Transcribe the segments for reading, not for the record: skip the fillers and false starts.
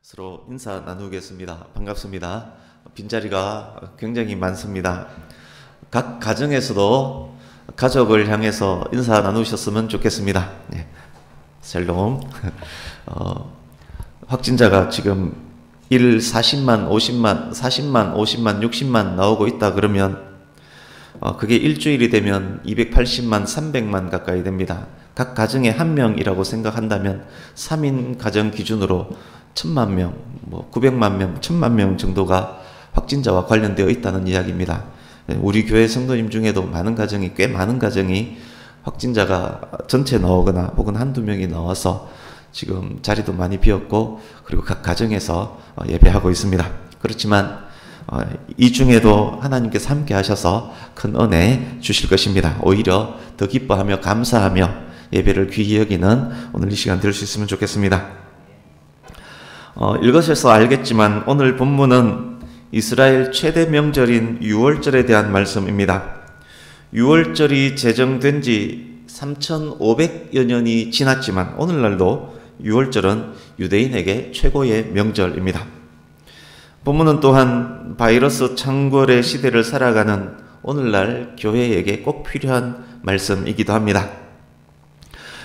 서로 인사 나누겠습니다. 반갑습니다. 빈자리가 굉장히 많습니다. 각 가정에서도 가족을 향해서 인사 나누셨으면 좋겠습니다. 네. 샬롬. 확진자가 지금 40만, 50만, 40만, 50만, 60만 나오고 있다 그러면 그게 일주일이 되면 280만, 300만 가까이 됩니다. 각 가정에 한 명이라고 생각한다면 3인 가정 기준으로 1000만 명, 900만 명, 1000만 명 정도가 확진자와 관련되어 있다는 이야기입니다. 우리 교회 성도님 중에도 꽤 많은 가정이 확진자가 전체 나오거나 혹은 한두 명이 나와서 지금 자리도 많이 비었고, 그리고 각 가정에서 예배하고 있습니다. 그렇지만 이 중에도 하나님께서 함께 하셔서 큰 은혜 주실 것입니다. 오히려 더 기뻐하며 감사하며 예배를 귀히 여기는 오늘 이 시간 될 수 있으면 좋겠습니다. 읽으셔서 알겠지만 오늘 본문은 이스라엘 최대 명절인 유월절에 대한 말씀입니다. 유월절이 제정된 지 3500여 년이 지났지만 오늘날도 유월절은 유대인에게 최고의 명절입니다. 본문은 또한 바이러스 창궐의 시대를 살아가는 오늘날 교회에게 꼭 필요한 말씀이기도 합니다.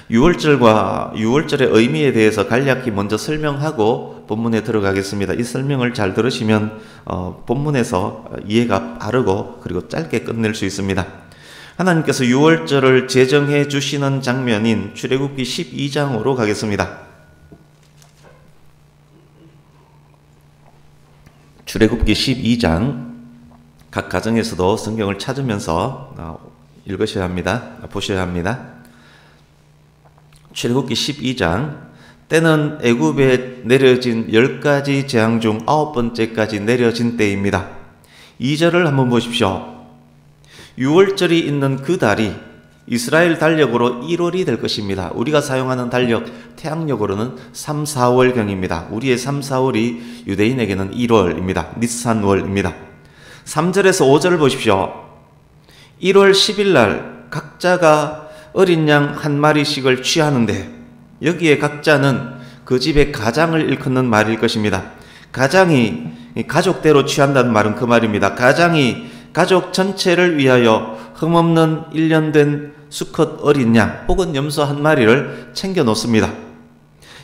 유월절과 유월절의 의미에 대해서 간략히 먼저 설명하고 본문에 들어가겠습니다. 이 설명을 잘 들으시면 본문에서 이해가 바르고 그리고 짧게 끝낼 수 있습니다. 하나님께서 유월절을 제정해 주시는 장면인 출애굽기 12장으로 가겠습니다. 출애굽기 12장, 각 가정에서도 성경을 찾으면서 읽으셔야 합니다. 보셔야 합니다. 출애굽기 12장, 때는 애굽에 내려진 10가지 재앙 중 9번째까지 내려진 때입니다. 2절을 한번 보십시오. 유월절이 있는 그 달이 이스라엘 달력으로 1월이 될 것입니다. 우리가 사용하는 달력, 태양력으로는 3, 4월경입니다. 우리의 3, 4월이 유대인에게는 1월입니다. 니산월입니다. 3절에서 5절을 보십시오. 1월 10일 날 각자가 어린 양 한 마리씩을 취하는데, 여기에 각자는 그 집의 가장을 일컫는 말일 것입니다. 가장이 가족대로 취한다는 말은 그 말입니다. 가장이 가족 전체를 위하여 흠없는 1년 된 수컷 어린 양 혹은 염소 한 마리를 챙겨 놓습니다.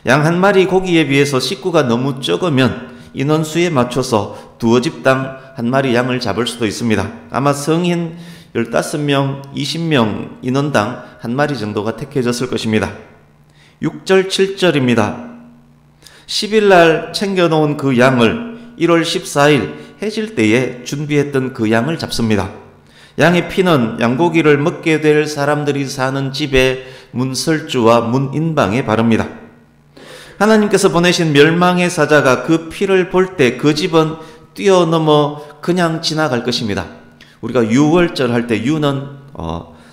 양 한 마리 고기에 비해서 식구가 너무 적으면 인원수에 맞춰서 두어 집당 한 마리 양을 잡을 수도 있습니다. 아마 성인 15명, 20명 인원당 한 마리 정도가 택해졌을 것입니다. 6절, 7절입니다. 10일 날 챙겨놓은 그 양을 1월 14일 해질 때에 준비했던 그 양을 잡습니다. 양의 피는 양고기를 먹게 될 사람들이 사는 집의 문설주와 문인방에 바릅니다. 하나님께서 보내신 멸망의 사자가 그 피를 볼 때 그 집은 뛰어넘어 그냥 지나갈 것입니다. 우리가 유월절 할 때 유는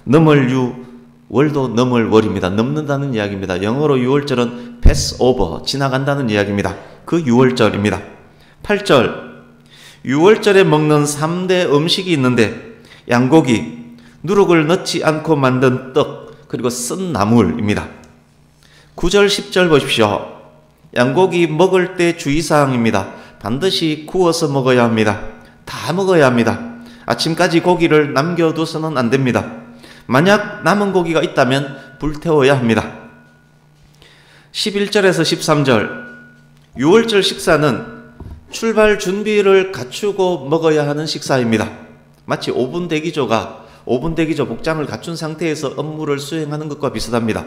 넘을 유, 월도 넘을 월입니다. 넘는다는 이야기입니다. 영어로 유월절은 pass over, 지나간다는 이야기입니다. 그 유월절입니다. 8절, 유월절에 먹는 3대 음식이 있는데 양고기, 누룩을 넣지 않고 만든 떡, 그리고 쓴 나물입니다. 9절, 10절 보십시오. 양고기 먹을 때 주의사항입니다. 반드시 구워서 먹어야 합니다. 다 먹어야 합니다. 아침까지 고기를 남겨둬서는 안 됩니다. 만약 남은 고기가 있다면 불태워야 합니다. 11절에서 13절, 유월절 식사는 출발 준비를 갖추고 먹어야 하는 식사입니다. 마치 5분 대기조 복장을 갖춘 상태에서 업무를 수행하는 것과 비슷합니다.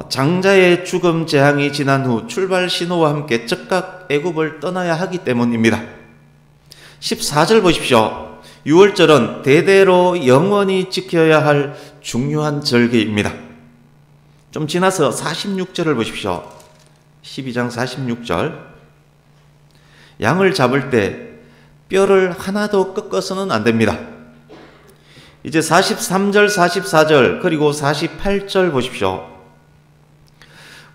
장자의 죽음 재앙이 지난 후 출발 신호와 함께 즉각 애굽을 떠나야 하기 때문입니다. 14절 보십시오. 유월절은 대대로 영원히 지켜야 할 중요한 절기입니다. 좀 지나서 46절을 보십시오. 12장 46절. 양을 잡을 때 뼈를 하나도 꺾어서는 안 됩니다. 이제 43절, 44절, 그리고 48절 보십시오.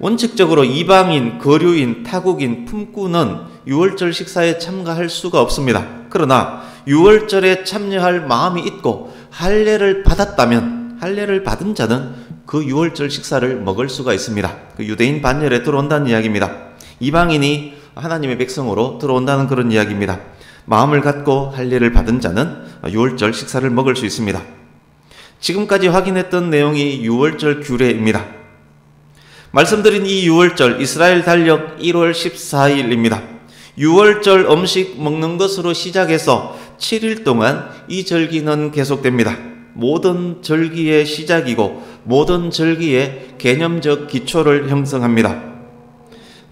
원칙적으로 이방인, 거류인, 타국인, 품꾼은 유월절 식사에 참가할 수가 없습니다. 그러나 유월절에 참여할 마음이 있고 할례를 받은 자는 그 유월절 식사를 먹을 수가 있습니다. 그 유대인 반열에 들어온다는 이야기입니다. 이방인이 하나님의 백성으로 들어온다는 그런 이야기입니다. 마음을 갖고 할례를 받은 자는 유월절 식사를 먹을 수 있습니다. 지금까지 확인했던 내용이 유월절 규례입니다. 말씀드린 이 유월절 이스라엘 달력 1월 14일입니다. 유월절 음식 먹는 것으로 시작해서 7일 동안 이 절기는 계속됩니다. 모든 절기의 시작이고 모든 절기의 개념적 기초를 형성합니다.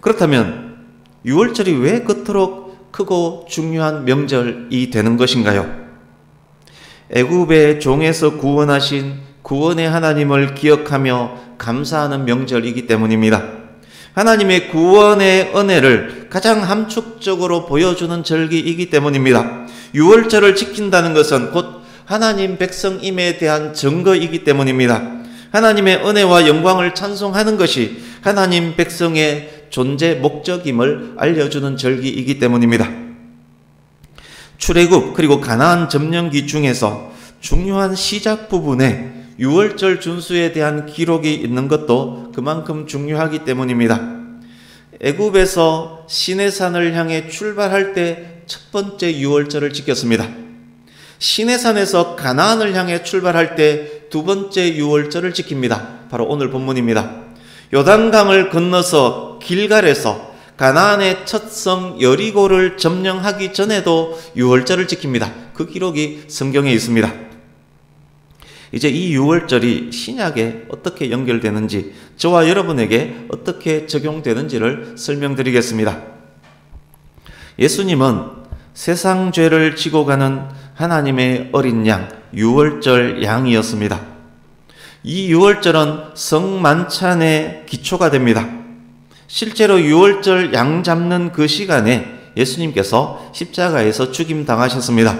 그렇다면 유월절이 왜 그토록 크고 중요한 명절이 되는 것인가요? 애굽의 종에서 구원하신 구원의 하나님을 기억하며 감사하는 명절이기 때문입니다. 하나님의 구원의 은혜를 가장 함축적으로 보여주는 절기이기 때문입니다. 유월절을 지킨다는 것은 곧 하나님 백성임에 대한 증거이기 때문입니다. 하나님의 은혜와 영광을 찬송하는 것이 하나님 백성의 존재 목적임을 알려주는 절기이기 때문입니다. 출애굽 그리고 가나안 점령기 중에서 중요한 시작 부분에 유월절 준수에 대한 기록이 있는 것도 그만큼 중요하기 때문입니다. 애굽에서 시내산을 향해 출발할 때 첫 번째 유월절을 지켰습니다. 시내산에서 가나안을 향해 출발할 때 두 번째 유월절을 지킵니다. 바로 오늘 본문입니다. 요단강을 건너서 길갈에서 가나안의 첫 성 여리고를 점령하기 전에도 유월절을 지킵니다. 그 기록이 성경에 있습니다. 이제 이 유월절이 신약에 어떻게 연결되는지, 저와 여러분에게 어떻게 적용되는지를 설명드리겠습니다. 예수님은 세상 죄를 지고 가는 하나님의 어린 양, 유월절 양이었습니다. 이 유월절은 성만찬의 기초가 됩니다. 실제로 유월절 양 잡는 그 시간에 예수님께서 십자가에서 죽임당하셨습니다.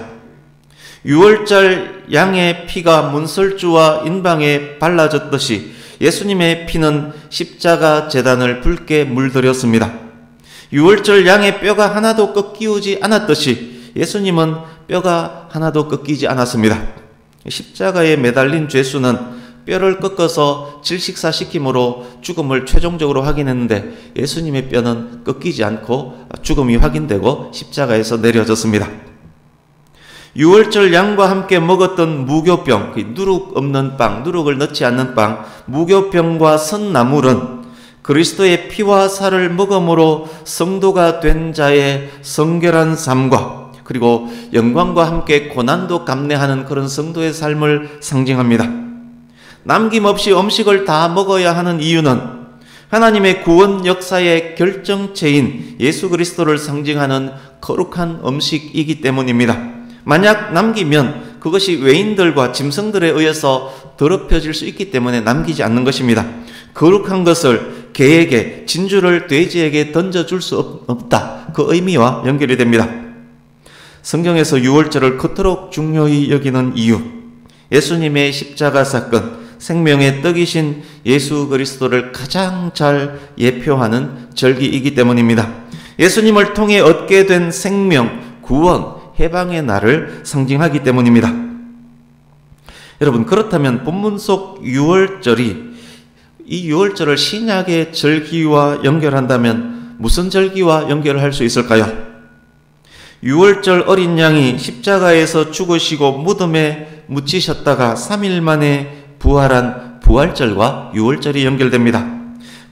유월절 양의 피가 문설주와 인방에 발라졌듯이 예수님의 피는 십자가 제단을 붉게 물들였습니다. 유월절 양의 뼈가 하나도 꺾이지 않았듯이 예수님은 뼈가 하나도 꺾이지 않았습니다. 십자가에 매달린 죄수는 뼈를 꺾어서 질식사시킴으로 죽음을 최종적으로 확인했는데 예수님의 뼈는 꺾이지 않고 죽음이 확인되고 십자가에서 내려졌습니다. 유월절 양과 함께 먹었던 무교병, 누룩 없는 빵, 누룩을 넣지 않는 빵, 무교병과 선나물은 그리스도의 피와 살을 먹음으로 성도가 된 자의 성결한 삶과 그리고 영광과 함께 고난도 감내하는 그런 성도의 삶을 상징합니다. 남김없이 음식을 다 먹어야 하는 이유는 하나님의 구원 역사의 결정체인 예수 그리스도를 상징하는 거룩한 음식이기 때문입니다. 만약 남기면 그것이 외인들과 짐승들에 의해서 더럽혀질 수 있기 때문에 남기지 않는 것입니다. 거룩한 것을 개에게, 진주를 돼지에게 던져줄 수 없다. 그 의미와 연결이 됩니다. 성경에서 유월절을 그토록 중요히 여기는 이유, 예수님의 십자가 사건, 생명의 떡이신 예수 그리스도를 가장 잘 예표하는 절기이기 때문입니다. 예수님을 통해 얻게 된 생명, 구원, 해방의 날을 상징하기 때문입니다. 여러분, 그렇다면 본문 속 유월절이 이 유월절을 신약의 절기와 연결한다면 무슨 절기와 연결할 수 있을까요? 유월절 어린 양이 십자가에서 죽으시고 무덤에 묻히셨다가 3일 만에 부활한 부활절과 유월절이 연결됩니다.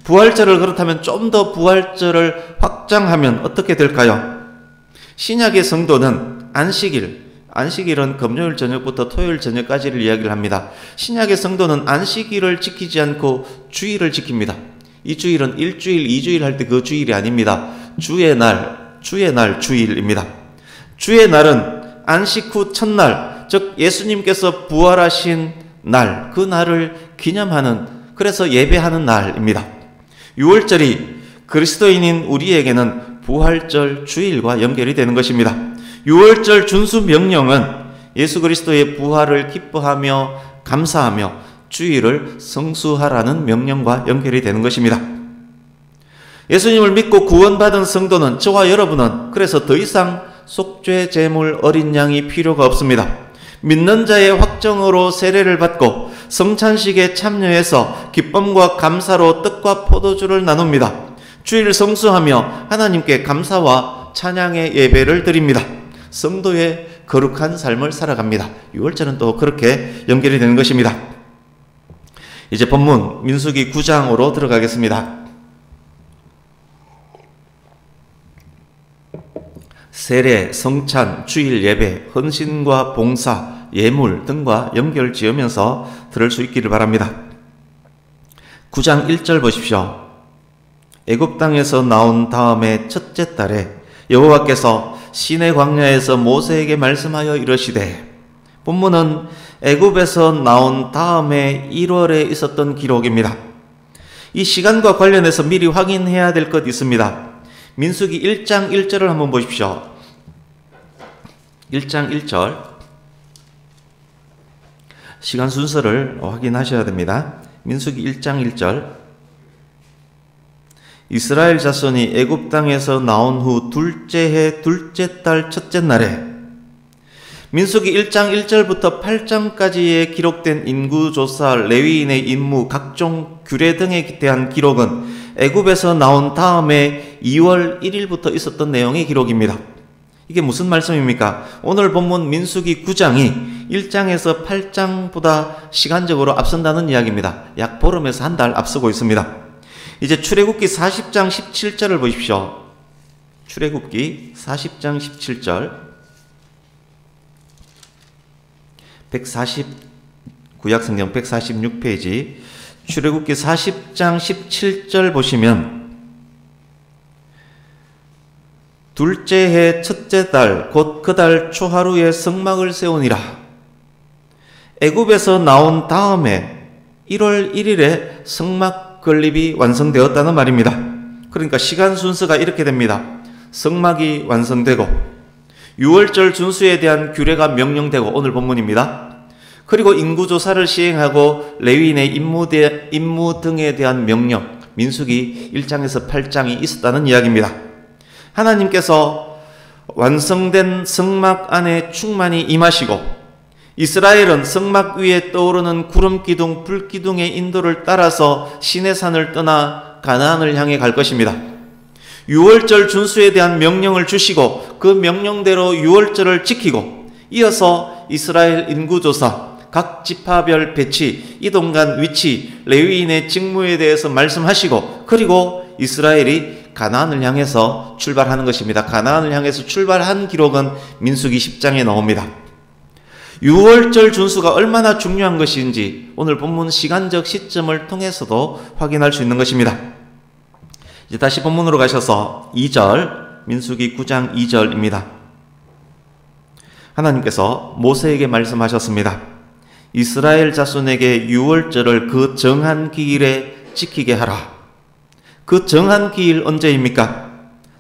부활절을 그렇다면 좀 더 부활절을 확장하면 어떻게 될까요? 신약의 성도는 안식일은 금요일 저녁부터 토요일 저녁까지를 이야기를 합니다. 신약의 성도는 안식일을 지키지 않고 주일을 지킵니다. 이 주일은 일주일, 2주일 할 때 그 주일이 아닙니다. 주의 날, 주일입니다. 주의 날은 안식 후 첫날, 즉 예수님께서 부활하신 날, 그 날을 기념하는, 그래서 예배하는 날입니다. 유월절이 그리스도인인 우리에게는 부활절 주일과 연결이 되는 것입니다. 유월절 준수 명령은 예수 그리스도의 부활을 기뻐하며 감사하며 주일을 성수하라는 명령과 연결이 되는 것입니다. 예수님을 믿고 구원받은 성도는, 저와 여러분은 그래서 더 이상 속죄 제물 어린 양이 필요가 없습니다. 믿는 자의 확정으로 세례를 받고 성찬식에 참여해서 기쁨과 감사로 떡과 포도주를 나눕니다. 주일 성수하며 하나님께 감사와 찬양의 예배를 드립니다. 성도의 거룩한 삶을 살아갑니다. 6월절은 또 그렇게 연결이 되는 것입니다. 이제 본문 민수기 9장으로 들어가겠습니다. 세례, 성찬, 주일 예배, 헌신과 봉사, 예물 등과 연결 지으면서 들을 수 있기를 바랍니다. 9장 1절 보십시오. 애굽 땅에서 나온 다음에 첫째 달에 여호와께서 시내 광야에서 모세에게 말씀하여 이르시되, 본문은 애굽에서 나온 다음에 1월에 있었던 기록입니다. 이 시간과 관련해서 미리 확인해야 될 것 있습니다. 민수기 1장 1절을 한번 보십시오. 1장 1절 시간 순서를 확인하셔야 됩니다. 민수기 1장 1절 이스라엘 자손이 애굽 땅에서 나온 후 둘째 해 둘째 달 첫째 날에, 민수기 1장 1절부터 8장까지에 기록된 인구조사, 레위인의 임무, 각종 규례 등에 대한 기록은 애굽에서 나온 다음에 2월 1일부터 있었던 내용의 기록입니다. 이게 무슨 말씀입니까? 오늘 본문 민수기 9장이 1장에서 8장보다 시간적으로 앞선다는 이야기입니다. 약 보름에서 한 달 앞서고 있습니다. 이제 출애굽기 40장 17절을 보십시오. 출애굽기 40장 17절 구약성경 146페이지 출애굽기 40장 17절 보시면, 둘째 해 첫째 달 곧 그 달 초하루에 성막을 세우니라. 애굽에서 나온 다음에 1월 1일에 성막 건립이 완성되었다는 말입니다. 그러니까 시간 순서가 이렇게 됩니다. 성막이 완성되고 6월절 준수에 대한 규례가 명령되고, 오늘 본문입니다. 그리고 인구조사를 시행하고 레위인의 임무 등에 대한 명령, 민수기 1장에서 8장이 있었다는 이야기입니다. 하나님께서 완성된 성막 안에 충만히 임하시고, 이스라엘은 성막 위에 떠오르는 구름기둥, 불기둥의 인도를 따라서 시내산을 떠나 가나안을 향해 갈 것입니다. 6월절 준수에 대한 명령을 주시고 그 명령대로 6월절을 지키고, 이어서 이스라엘 인구조사, 각 지파별 배치, 이동 간 위치, 레위인의 직무에 대해서 말씀하시고, 그리고 이스라엘이 가나안을 향해서 출발하는 것입니다. 가나안을 향해서 출발한 기록은 민수기 10장에 나옵니다. 6월절 준수가 얼마나 중요한 것인지 오늘 본문 시간적 시점을 통해서도 확인할 수 있는 것입니다. 이제 다시 본문으로 가셔서 2절, 민수기 9장 2절입니다. 하나님께서 모세에게 말씀하셨습니다. 이스라엘 자손에게 6월절을 그 정한 기일에 지키게 하라. 그 정한 기일 언제입니까?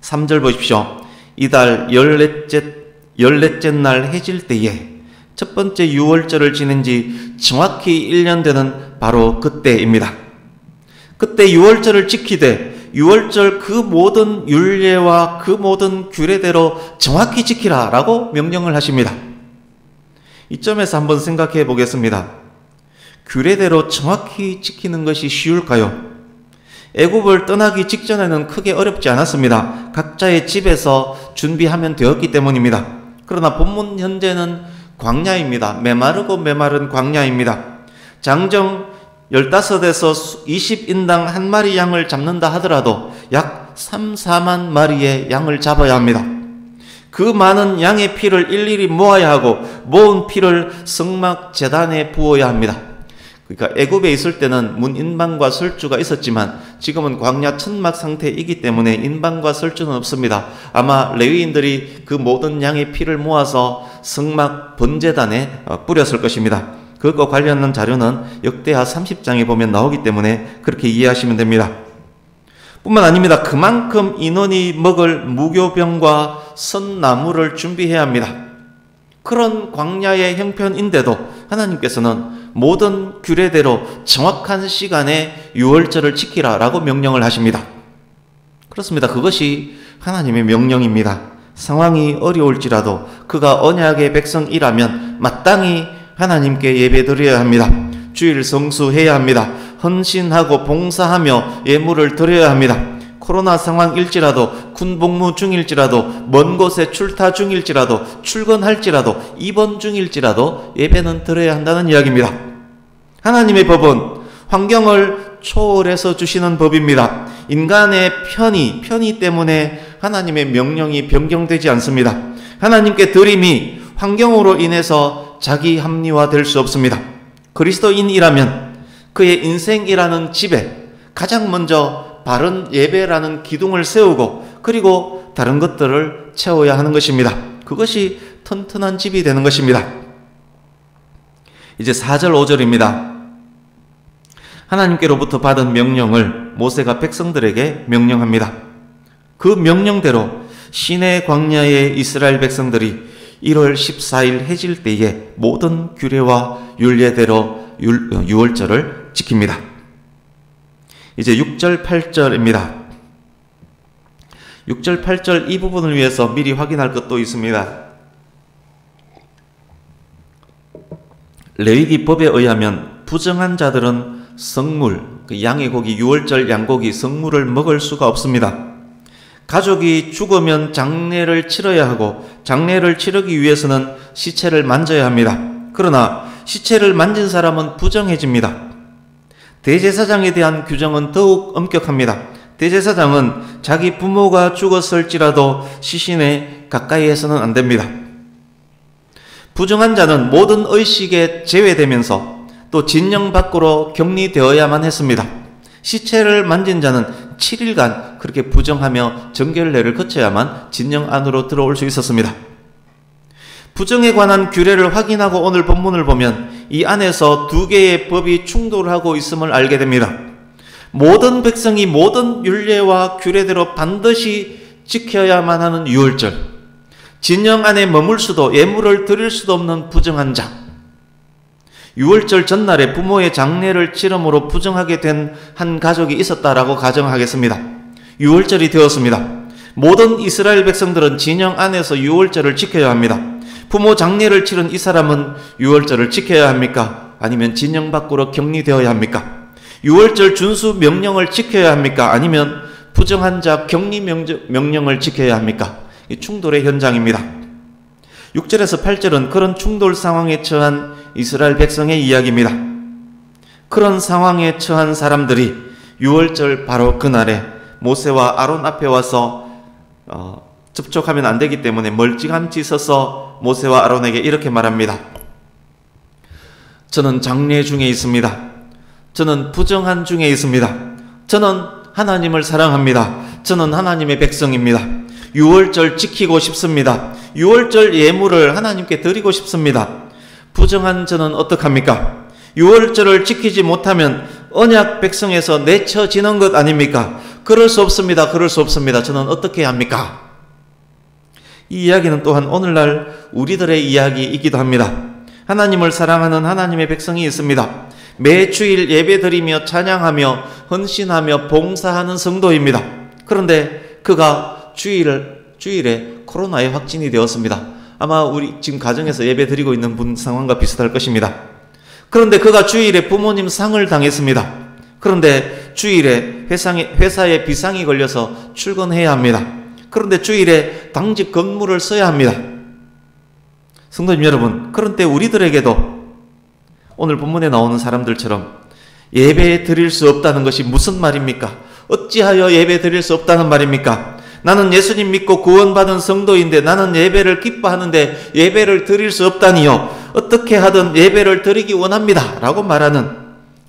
3절 보십시오. 이달 14째 날 해질 때에 첫 번째 6월절을 지낸 지 정확히 1년 되는 바로 그때입니다. 그때 6월절을 지키되 6월절 그 모든 율례와 그 모든 규례대로 정확히 지키라 라고 명령을 하십니다. 이 점에서 한번 생각해 보겠습니다. 규례대로 정확히 지키는 것이 쉬울까요? 애굽을 떠나기 직전에는 크게 어렵지 않았습니다. 각자의 집에서 준비하면 되었기 때문입니다. 그러나 본문 현재는 광야입니다. 메마르고 메마른 광야입니다. 장정 15에서 20인당 한 마리 양을 잡는다 하더라도 약 3, 4만 마리의 양을 잡아야 합니다. 그 많은 양의 피를 일일이 모아야 하고 모은 피를 성막 제단에 부어야 합니다. 그러니까 애굽에 있을 때는 문인방과 설주가 있었지만 지금은 광야 천막 상태이기 때문에 인방과 설주는 없습니다. 아마 레위인들이 그 모든 양의 피를 모아서 성막 번제단에 뿌렸을 것입니다. 그것과 관련한 자료는 역대하 30장에 보면 나오기 때문에 그렇게 이해하시면 됩니다. 뿐만 아닙니다. 그만큼 인원이 먹을 무교병과 선나무를 준비해야 합니다. 그런 광야의 형편인데도 하나님께서는 모든 규례대로 정확한 시간에 6월절을 지키라 라고 명령을 하십니다. 그렇습니다. 그것이 하나님의 명령입니다. 상황이 어려울지라도 그가 언약의 백성이라면 마땅히 하나님께 예배드려야 합니다. 주일 성수해야 합니다. 헌신하고 봉사하며 예물을 드려야 합니다. 코로나 상황일지라도, 군 복무 중일지라도, 먼 곳에 출타 중일지라도, 출근할지라도, 입원 중일지라도 예배는 드려야 한다는 이야기입니다. 하나님의 법은 환경을 초월해서 주시는 법입니다. 인간의 편의 때문에 하나님의 명령이 변경되지 않습니다. 하나님께 드림이 환경으로 인해서 자기 합리화될 수 없습니다. 그리스도인이라면 그의 인생이라는 집에 가장 먼저 바른 예배라는 기둥을 세우고 그리고 다른 것들을 채워야 하는 것입니다. 그것이 튼튼한 집이 되는 것입니다. 이제 4절 5절입니다. 하나님께로부터 받은 명령을 모세가 백성들에게 명령합니다. 그 명령대로 시내 광야의 이스라엘 백성들이 1월 14일 해질 때에 모든 규례와 율례대로 유월절을 지킵니다. 이제 6절 8절입니다. 6절 8절 이 부분을 위해서 미리 확인할 것도 있습니다. 레위기법에 의하면 부정한 자들은 성물, 양의 고기, 유월절 양고기, 성물을 먹을 수가 없습니다. 가족이 죽으면 장례를 치러야 하고 장례를 치르기 위해서는 시체를 만져야 합니다. 그러나 시체를 만진 사람은 부정해집니다. 대제사장에 대한 규정은 더욱 엄격합니다. 대제사장은 자기 부모가 죽었을지라도 시신에 가까이해서는 안 됩니다. 부정한 자는 모든 의식에 제외되면서 또 진영 밖으로 격리되어야만 했습니다. 시체를 만진 자는 7일간 그렇게 부정하며 정결례를 거쳐야만 진영 안으로 들어올 수 있었습니다. 부정에 관한 규례를 확인하고 오늘 본문을 보면 이 안에서 두 개의 법이 충돌하고 있음을 알게 됩니다. 모든 백성이 모든 율례와 규례대로 반드시 지켜야만 하는 유월절, 진영 안에 머물 수도 예물을 드릴 수도 없는 부정한 자, 유월절 전날에 부모의 장례를 치름으로 부정하게 된 한 가족이 있었다라고 가정하겠습니다. 유월절이 되었습니다. 모든 이스라엘 백성들은 진영 안에서 유월절을 지켜야 합니다. 부모 장례를 치른 이 사람은 유월절을 지켜야 합니까? 아니면 진영 밖으로 격리되어야 합니까? 유월절 준수 명령을 지켜야 합니까? 아니면 부정한 자 격리 명령을 지켜야 합니까? 이 충돌의 현장입니다. 6절에서 8절은 그런 충돌 상황에 처한 이스라엘 백성의 이야기입니다. 그런 상황에 처한 사람들이 유월절 바로 그날에 모세와 아론 앞에 와서 접촉하면 안 되기 때문에 멀찌감치 서서 모세와 아론에게 이렇게 말합니다. 저는 장례 중에 있습니다. 저는 부정한 중에 있습니다. 저는 하나님을 사랑합니다. 저는 하나님의 백성입니다. 유월절 지키고 싶습니다. 유월절 예물을 하나님께 드리고 싶습니다. 부정한 저는 어떡합니까? 유월절을 지키지 못하면 언약 백성에서 내쳐지는 것 아닙니까? 그럴 수 없습니다. 그럴 수 없습니다. 저는 어떻게 해야 합니까? 이 이야기는 또한 오늘날 우리들의 이야기이기도 합니다. 하나님을 사랑하는 하나님의 백성이 있습니다. 매 주일 예배드리며 찬양하며 헌신하며 봉사하는 성도입니다. 그런데 그가 주일에 코로나에 확진이 되었습니다. 아마 우리 지금 가정에서 예배드리고 있는 분 상황과 비슷할 것입니다. 그런데 그가 주일에 부모님 상을 당했습니다. 그런데 주일에 회사에 비상이 걸려서 출근해야 합니다. 그런데 주일에 당직 근무를 써야 합니다. 성도님 여러분, 그런데 우리들에게도 오늘 본문에 나오는 사람들처럼 예배 드릴 수 없다는 것이 무슨 말입니까? 어찌하여 예배 드릴 수 없다는 말입니까? 나는 예수님 믿고 구원받은 성도인데 나는 예배를 기뻐하는데 예배를 드릴 수 없다니요. 어떻게 하든 예배를 드리기 원합니다. 라고 말하는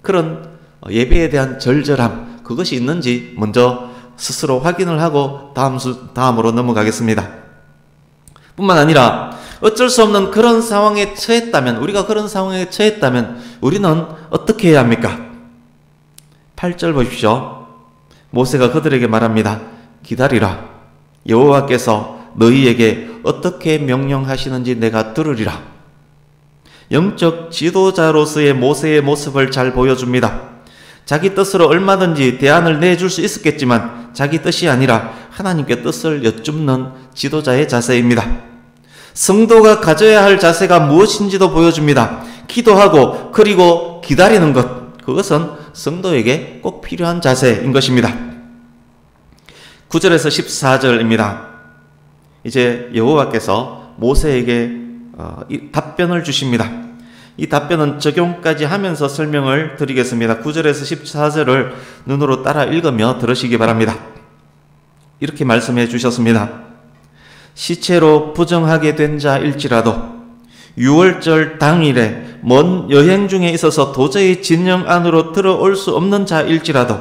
그런 예배에 대한 절절함, 그것이 있는지 먼저 스스로 확인을 하고 다음으로 넘어가겠습니다. 뿐만 아니라 어쩔 수 없는 그런 상황에 처했다면, 우리가 그런 상황에 처했다면 우리는 어떻게 해야 합니까? 8절 보십시오. 모세가 그들에게 말합니다. 기다리라. 여호와께서 너희에게 어떻게 명령하시는지 내가 들으리라. 영적 지도자로서의 모세의 모습을 잘 보여줍니다. 자기 뜻으로 얼마든지 대안을 내줄 수 있었겠지만 자기 뜻이 아니라 하나님께 뜻을 여쭙는 지도자의 자세입니다. 성도가 가져야 할 자세가 무엇인지도 보여줍니다. 기도하고 그리고 기다리는 것, 그것은 성도에게 꼭 필요한 자세인 것입니다. 9절에서 14절입니다. 이제 여호와께서 모세에게 이 답변을 주십니다. 이 답변은 적용까지 하면서 설명을 드리겠습니다. 9절에서 14절을 눈으로 따라 읽으며 들으시기 바랍니다. 이렇게 말씀해 주셨습니다. 시체로 부정하게 된 자일지라도 6월절 당일에 먼 여행 중에 있어서 도저히 진영 안으로 들어올 수 없는 자일지라도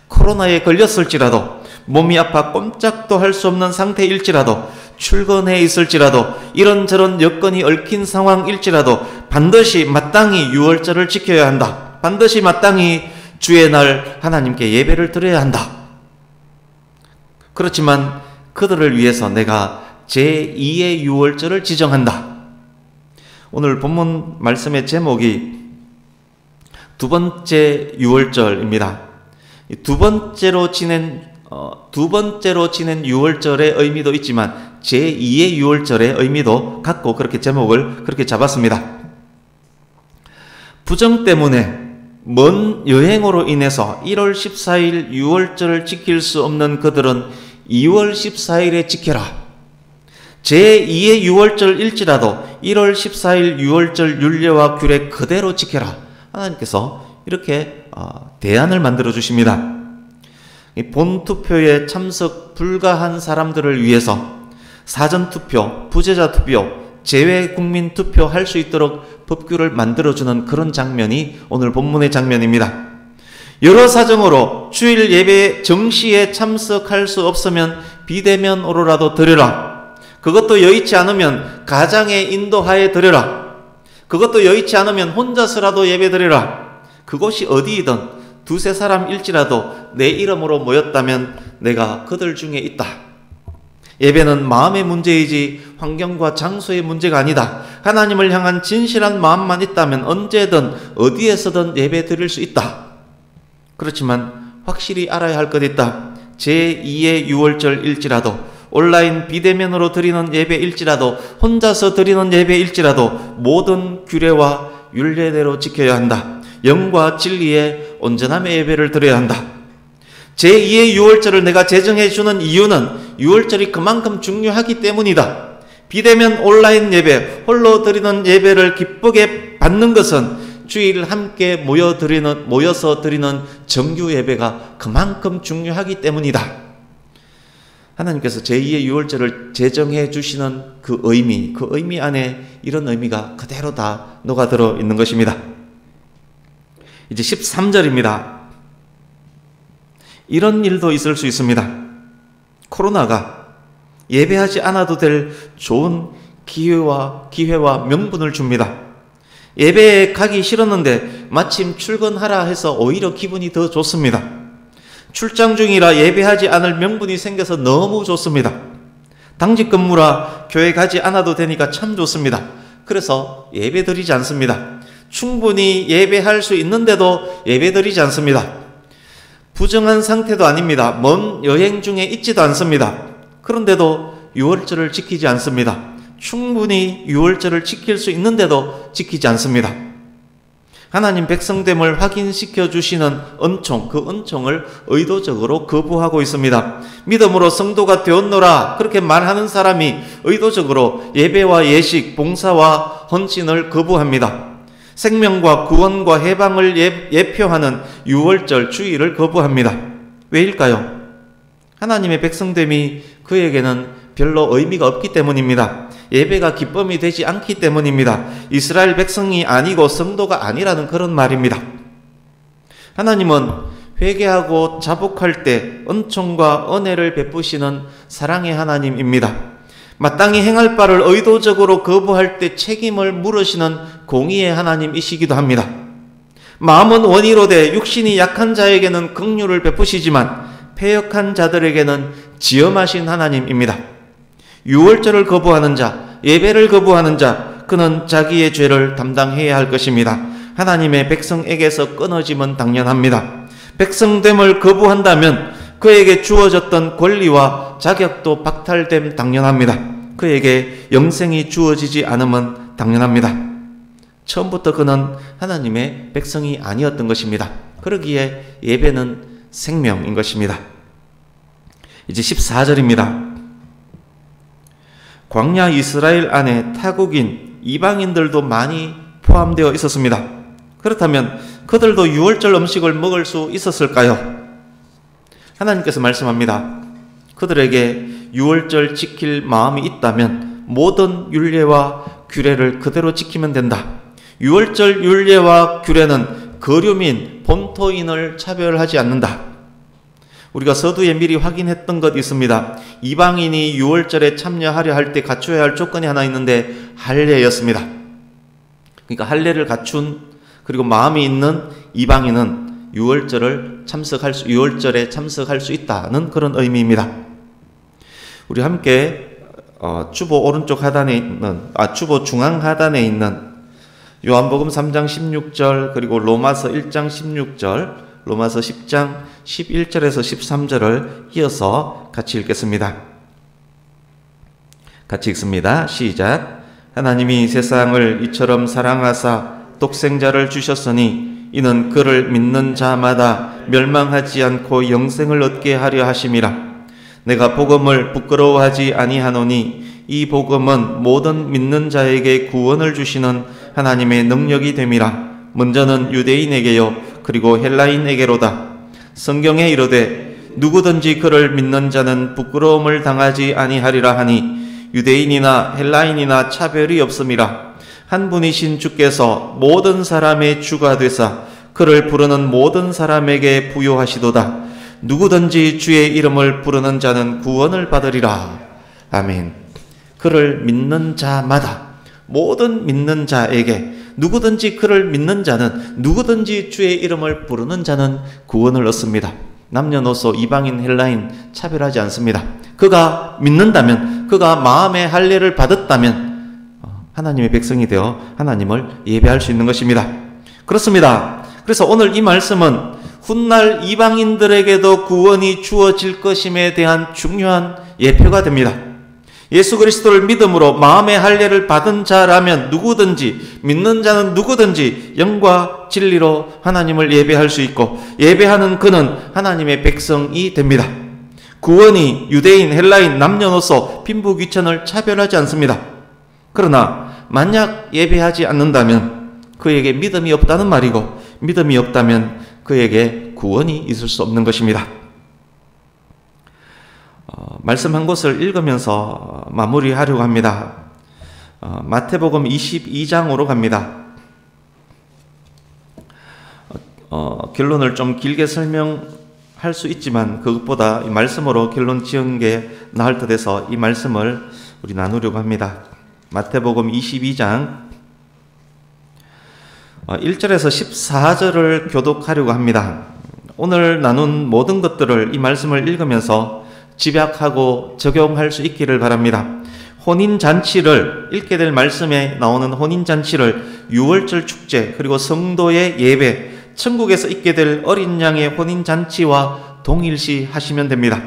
코로나에 걸렸을지라도 몸이 아파 꼼짝도 할 수 없는 상태일지라도 출근해 있을지라도 이런저런 여건이 얽힌 상황일지라도 반드시 마땅히 6월절을 지켜야 한다. 반드시 마땅히 주의 날 하나님께 예배를 드려야 한다. 그렇지만 그들을 위해서 내가 제2의 6월절을 지정한다. 오늘 본문 말씀의 제목이 두 번째 6월절입니다. 두 번째로 지낸 6월절의 의미도 있지만 제2의 6월절의 의미도 갖고 그렇게 제목을 그렇게 잡았습니다. 부정 때문에 먼 여행으로 인해서 1월 14일 6월절을 지킬 수 없는 그들은 2월 14일에 지켜라. 제2의 6월절일지라도 1월 14일 6월절 율례와 규례 그대로 지켜라. 하나님께서 이렇게 대안을 만들어 주십니다. 본투표에 참석 불가한 사람들을 위해서 사전투표, 부재자투표, 재외국민투표 할 수 있도록 법규를 만들어주는 그런 장면이 오늘 본문의 장면입니다. 여러 사정으로 주일 예배 정시에 참석할 수 없으면 비대면으로라도 드려라. 그것도 여의치 않으면 가장의 인도하에 드려라. 그것도 여의치 않으면 혼자서라도 예배 드려라. 그곳이 어디이든 두세 사람일지라도 내 이름으로 모였다면 내가 그들 중에 있다. 예배는 마음의 문제이지 환경과 장소의 문제가 아니다. 하나님을 향한 진실한 마음만 있다면 언제든 어디에서든 예배 드릴 수 있다. 그렇지만 확실히 알아야 할 것 있다. 제2의 6월절일지라도 온라인 비대면으로 드리는 예배일지라도 혼자서 드리는 예배일지라도 모든 규례와 율례대로 지켜야 한다. 영과 진리의 온전함의 예배를 드려야 한다. 제2의 6월절을 내가 제정해 주는 이유는 6월절이 그만큼 중요하기 때문이다. 비대면 온라인 예배, 홀로 드리는 예배를 기쁘게 받는 것은 주일 함께 모여서 드리는 정규 예배가 그만큼 중요하기 때문이다. 하나님께서 제2의 6월절을 제정해 주시는 그 의미 안에 이런 의미가 그대로 다 녹아들어 있는 것입니다. 이제 13절입니다. 이런 일도 있을 수 있습니다. 코로나가 예배하지 않아도 될 좋은 기회와 명분을 줍니다. 예배에 가기 싫었는데 마침 출근하라 해서 오히려 기분이 더 좋습니다. 출장 중이라 예배하지 않을 명분이 생겨서 너무 좋습니다. 당직 근무라 교회 가지 않아도 되니까 참 좋습니다. 그래서 예배 드리지 않습니다. 충분히 예배할 수 있는데도 예배 드리지 않습니다. 부정한 상태도 아닙니다. 먼 여행 중에 있지도 않습니다. 그런데도 6월절을 지키지 않습니다. 충분히 6월절을 지킬 수 있는데도 지키지 않습니다. 하나님 백성됨을 확인시켜 주시는 은총, 그 은총을 의도적으로 거부하고 있습니다. 믿음으로 성도가 되었노라 그렇게 말하는 사람이 의도적으로 예배와 예식, 봉사와 헌신을 거부합니다. 생명과 구원과 해방을 예표하는 6월절 주일을 거부합니다. 왜일까요? 하나님의 백성됨이 그에게는 별로 의미가 없기 때문입니다. 예배가 기쁨이 되지 않기 때문입니다. 이스라엘 백성이 아니고 성도가 아니라는 그런 말입니다. 하나님은 회개하고 자복할 때 은총과 은혜를 베푸시는 사랑의 하나님입니다. 마땅히 행할 바를 의도적으로 거부할 때 책임을 물으시는 공의의 하나님이시기도 합니다. 마음은 원이로되 육신이 약한 자에게는 긍휼을 베푸시지만 패역한 자들에게는 지엄하신 하나님입니다. 6월절을 거부하는 자, 예배를 거부하는 자, 그는 자기의 죄를 담당해야 할 것입니다. 하나님의 백성에게서 끊어짐은 당연합니다. 백성됨을 거부한다면 그에게 주어졌던 권리와 자격도 박탈됨 당연합니다. 그에게 영생이 주어지지 않음은 당연합니다. 처음부터 그는 하나님의 백성이 아니었던 것입니다. 그러기에 예배는 생명인 것입니다. 이제 14절입니다. 광야 이스라엘 안에 타국인 이방인들도 많이 포함되어 있었습니다. 그렇다면 그들도 유월절 음식을 먹을 수 있었을까요? 하나님께서 말씀합니다. 그들에게 유월절 지킬 마음이 있다면 모든 율례와 규례를 그대로 지키면 된다. 유월절 율례와 규례는 거류민, 본토인을 차별하지 않는다. 우리가 서두에 미리 확인했던 것 있습니다. 이방인이 유월절에 참여하려 할 때 갖춰야 할 조건이 하나 있는데 할례였습니다. 그러니까 할례를 갖춘 그리고 마음이 있는 이방인은 유월절에 참석할 수 있다는 그런 의미입니다. 우리 함께 주보 오른쪽 하단에 있는 주보 중앙 하단에 있는 요한복음 3장 16절 그리고 로마서 1장 16절 로마서 10장 11절에서 13절을 이어서 같이 읽겠습니다. 같이 읽습니다. 시작. 하나님이 세상을 이처럼 사랑하사 독생자를 주셨으니 이는 그를 믿는 자마다 멸망하지 않고 영생을 얻게 하려 하심이라. 내가 복음을 부끄러워하지 아니하노니 이 복음은 모든 믿는 자에게 구원을 주시는 하나님의 능력이 됨이라. 먼저는 유대인에게요 그리고 헬라인에게로다. 성경에 이르되 누구든지 그를 믿는 자는 부끄러움을 당하지 아니하리라 하니 유대인이나 헬라인이나 차별이 없음이라. 한 분이신 주께서 모든 사람의 주가 되사 그를 부르는 모든 사람에게 부요하시도다. 누구든지 주의 이름을 부르는 자는 구원을 받으리라. 아멘. 그를 믿는 자마다, 모든 믿는 자에게, 누구든지 그를 믿는 자는, 누구든지 주의 이름을 부르는 자는 구원을 얻습니다. 남녀노소, 이방인, 헬라인 차별하지 않습니다. 그가 믿는다면, 그가 마음의 할례를 받았다면 하나님의 백성이 되어 하나님을 예배할 수 있는 것입니다. 그렇습니다. 그래서 오늘 이 말씀은 훗날 이방인들에게도 구원이 주어질 것임에 대한 중요한 예표가 됩니다. 예수 그리스도를 믿음으로 마음의 할례를 받은 자라면 누구든지, 믿는 자는 누구든지 영과 진리로 하나님을 예배할 수 있고, 예배하는 그는 하나님의 백성이 됩니다. 구원이 유대인, 헬라인, 남녀노소, 빈부귀천을 차별하지 않습니다. 그러나 만약 예배하지 않는다면 그에게 믿음이 없다는 말이고, 믿음이 없다면 그에게 구원이 있을 수 없는 것입니다. 말씀 한 곳을 읽으면서 마무리하려고 합니다. 마태복음 22장으로 갑니다. 결론을 좀 길게 설명할 수 있지만 그것보다 이 말씀으로 결론 지은 게 나을 듯해서 이 말씀을 우리 나누려고 합니다. 마태복음 22장 1절에서 14절을 교독하려고 합니다. 오늘 나눈 모든 것들을 이 말씀을 읽으면서 집약하고 적용할 수 있기를 바랍니다. 혼인잔치를, 읽게 될 말씀에 나오는 혼인잔치를 유월절 축제, 그리고 성도의 예배, 천국에서 있게 될 어린 양의 혼인잔치와 동일시 하시면 됩니다.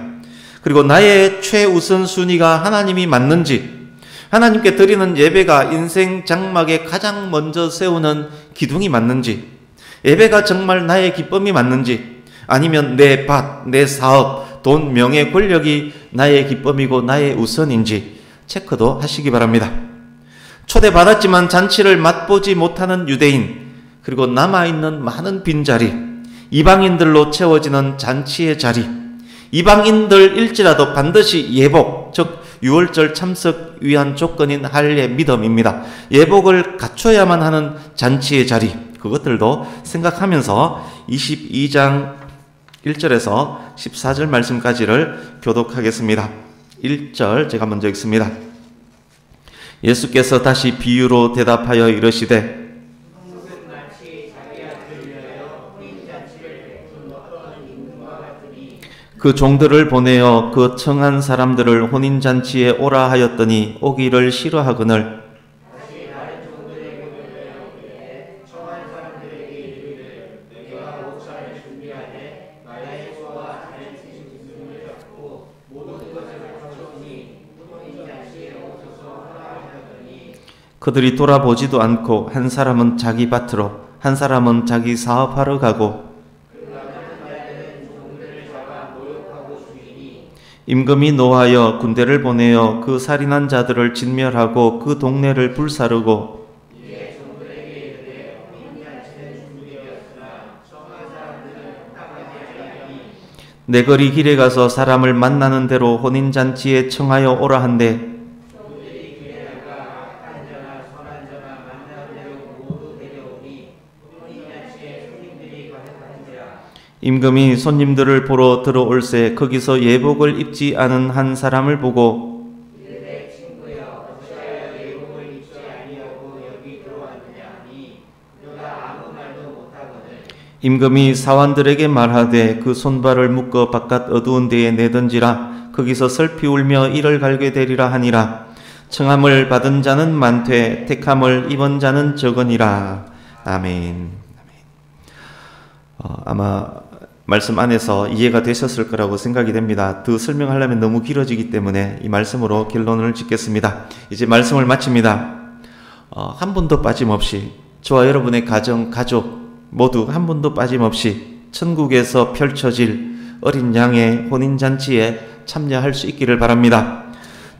그리고 나의 최우선순위가 하나님이 맞는지, 하나님께 드리는 예배가 인생 장막에 가장 먼저 세우는 기둥이 맞는지, 예배가 정말 나의 기쁨이 맞는지, 아니면 내 밭, 내 사업, 돈, 명예, 권력이 나의 기쁨이고 나의 우선인지 체크도 하시기 바랍니다. 초대받았지만 잔치를 맛보지 못하는 유대인, 그리고 남아있는 많은 빈자리, 이방인들로 채워지는 잔치의 자리, 이방인들일지라도 반드시 예복, 즉 유월절 참석 위한 조건인 할례 믿음입니다. 예복을 갖춰야만 하는 잔치의 자리, 그것들도 생각하면서 22장 1절에서 14절 말씀까지를 교독하겠습니다. 1절 제가 먼저 읽습니다. 예수께서 다시 비유로 대답하여 이르시되 그 종들을 보내어 그 청한 사람들을 혼인잔치에 오라 하였더니 오기를 싫어하거늘 그들이 돌아보지도 않고 한 사람은 자기 밭으로, 한 사람은 자기 사업하러 가고 임금이 노하여 군대를 보내어 그 살인한 자들을 진멸하고 그 동네를 불사르고 내거리 길에 가서 사람을 만나는 대로 혼인잔치에 청하여 오라 한대 임금이 손님들을 보러 들어올새 거기서 예복을 입지 않은 한 사람을 보고 임금이 사환들에게 말하되 그 손발을 묶어 바깥 어두운 데에 내던지라 거기서 슬피 울며 이를 갈게 되리라 하니라. 청함을 받은 자는 많되 택함을 입은 자는 적으니라. 아멘. 아마 말씀 안에서 이해가 되셨을 거라고 생각이 됩니다. 더 설명하려면 너무 길어지기 때문에 이 말씀으로 결론을 짓겠습니다. 이제 말씀을 마칩니다. 한 분도 빠짐없이 저와 여러분의 가정, 가족 모두 한 분도 빠짐없이 천국에서 펼쳐질 어린 양의 혼인잔치에 참여할 수 있기를 바랍니다.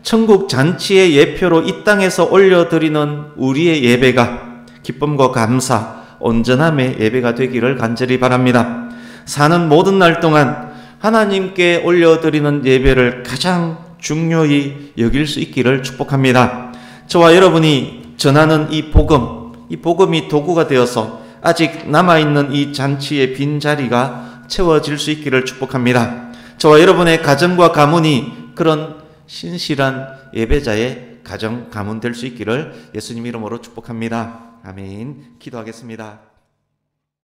천국 잔치의 예표로 이 땅에서 올려드리는 우리의 예배가 기쁨과 감사, 온전함의 예배가 되기를 간절히 바랍니다. 사는 모든 날 동안 하나님께 올려드리는 예배를 가장 중요히 여길 수 있기를 축복합니다. 저와 여러분이 전하는 이 복음이 도구가 되어서 아직 남아있는 이 잔치의 빈자리가 채워질 수 있기를 축복합니다. 저와 여러분의 가정과 가문이 그런 신실한 예배자의 가정, 가문 될 수 있기를 예수님 이름으로 축복합니다. 아멘. 기도하겠습니다.